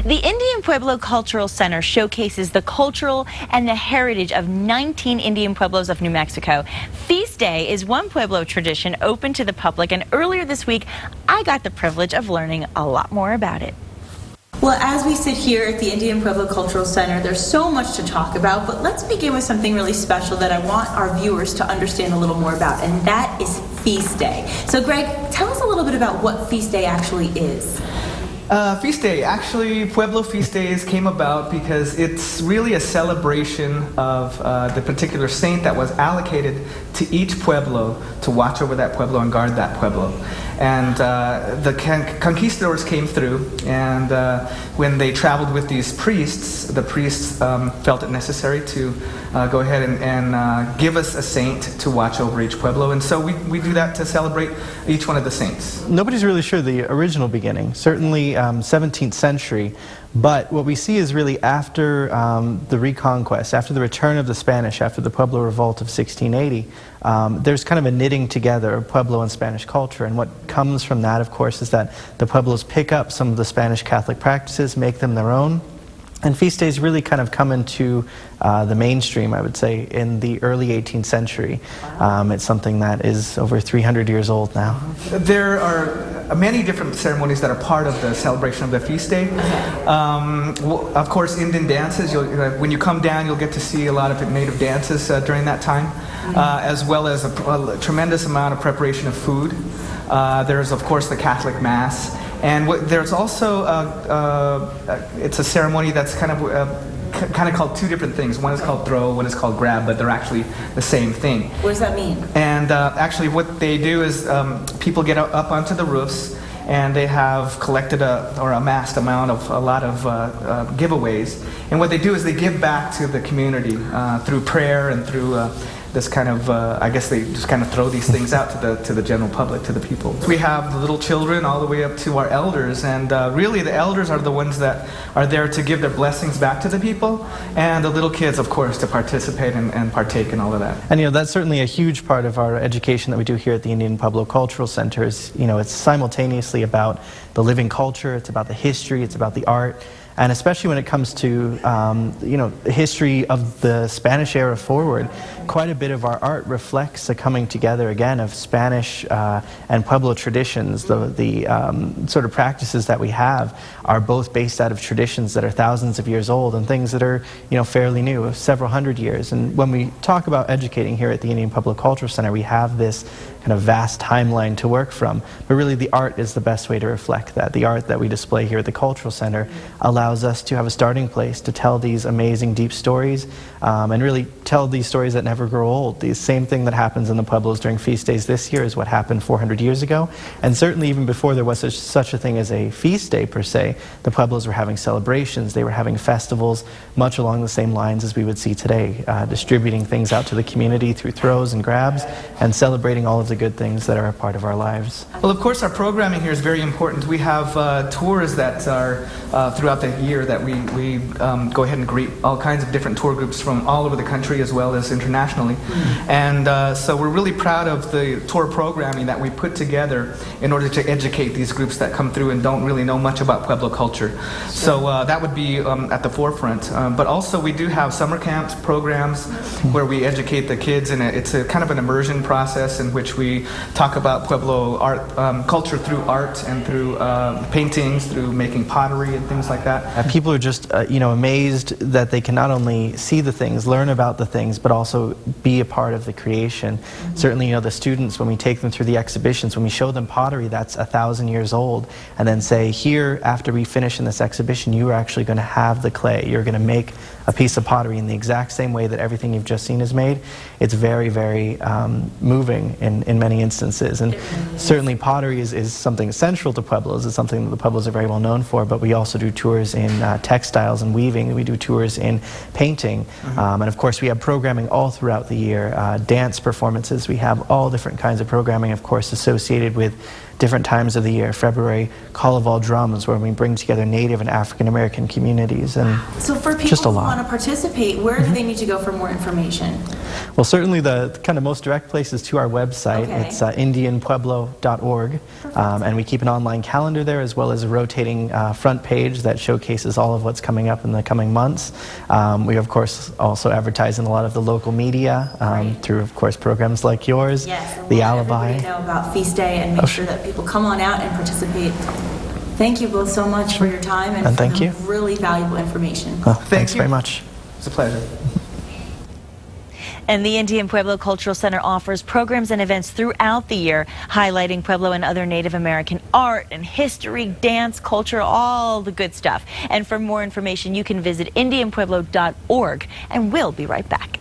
The Indian Pueblo Cultural Center showcases the cultural and the heritage of 19 Indian Pueblos of New Mexico. Feast Day is one Pueblo tradition open to the public, and earlier this week, I got the privilege of learning a lot more about it. Well, as we sit here at the Indian Pueblo Cultural Center, there's so much to talk about, but let's begin with something really special that I want our viewers to understand a little more about, and that is Feast Day. So, Greg, tell us a little bit about what Feast Day actually is. Feast Day, actually, Pueblo Feast Days came about because it's really a celebration of the particular saint that was allocated to each Pueblo to watch over that Pueblo and guard that Pueblo. And the conquistadors came through, and when they traveled with these priests, the priests felt it necessary to go ahead and give us a saint to watch over each Pueblo. And so we do that to celebrate each one of the saints. Nobody's really sure the original beginning, certainly 17th century. But what we see is really after the Reconquest, after the return of the Spanish, after the Pueblo Revolt of 1680, there's kind of a knitting together of Pueblo and Spanish culture. And what comes from that, of course, is that the Pueblos pick up some of the Spanish Catholic practices, make them their own. And feast days really kind of come into the mainstream, I would say, in the early 18th century. It's something that is over 300 years old now. There are many different ceremonies that are part of the celebration of the feast day. Of course, Indian dances. When you come down, you'll get to see a lot of native dances during that time, as well as a tremendous amount of preparation of food. There's, of course, the Catholic Mass. And there's also, it's a ceremony that's kind of called two different things. One is called throw, one is called grab, but they're actually the same thing. What does that mean? And actually what they do is people get up onto the roofs, and they have collected or amassed a lot of giveaways. And what they do is they give back to the community through prayer and through this kind of, I guess they just kind of throw these things out to the general public, to the people. We have the little children all the way up to our elders, and really the elders are the ones that are there to give their blessings back to the people, and the little kids, of course, to participate and partake in all of that. And that's certainly a huge part of our education that we do here at the Indian Pueblo Cultural Center. Is, it's simultaneously about the living culture, it's about the history, it's about the art. And especially when it comes to, the history of the Spanish era forward, quite a bit of our art reflects a coming together again of Spanish and Pueblo traditions. The sort of practices that we have are both based out of traditions that are thousands of years old and things that are, fairly new, several hundred years. And when we talk about educating here at the Indian Pueblo Cultural Center, we have this kind of vast timeline to work from. But really the art is the best way to reflect that. The art that we display here at the Cultural Center allows us to have a starting place to tell these amazing deep stories and really tell these stories that never grow old. The same thing that happens in the Pueblos during feast days this year is what happened 400 years ago. And certainly even before there was such a thing as a feast day per se, the Pueblos were having celebrations, they were having festivals, much along the same lines as we would see today, distributing things out to the community through throws and grabs and celebrating all of the good things that are a part of our lives. Well, of course, our programming here is very important. We have tours that are throughout the year that we go ahead and greet all kinds of different tour groups from all over the country as well as internationally. And so we're really proud of the tour programming that we put together in order to educate these groups that come through and don't really know much about Pueblo culture. So that would be at the forefront. But also we do have summer camps programs where we educate the kids, and it's a kind of an immersion process in which we talk about Pueblo art, culture through art and through paintings, through making pottery and things like that. People are just amazed that they can not only see the things, learn about the things, but also be a part of the creation. Certainly, the students, when we take them through the exhibitions, when we show them pottery that's 1,000 years old, and then say, here, after we finish in this exhibition, you are actually going to have the clay. You're going to make a piece of pottery in the exact same way that everything you've just seen is made. It's very, very moving in many instances. And certainly pottery is something central to Pueblos. It's something that the Pueblos are very well known for, but we also do tours in textiles and weaving. We do tours in painting. And of course we have programming all throughout the year. Dance performances. We have all different kinds of programming, of course, associated with different times of the year. February, Call of All Drums, where we bring together Native and African American communities, and so for people who want to participate, where do they need to go for more information? Well, certainly the kind of most direct place is to our website. website. Okay. It's indianpueblo.org, and we keep an online calendar there as well as a rotating front page that showcases all of what's coming up in the coming months. We, of course, also advertise in a lot of the local media through, of course, programs like yours, Yes, and The we'll let Alibi. everybody know about Feast Day and make sure that people come on out and participate. Thank you both so much for your time and for thank the you. really valuable information. Thanks you. very much. It's a pleasure. And the Indian Pueblo Cultural Center offers programs and events throughout the year highlighting Pueblo and other Native American art and history, dance, culture, all the good stuff. And for more information, you can visit indianpueblo.org, and we'll be right back.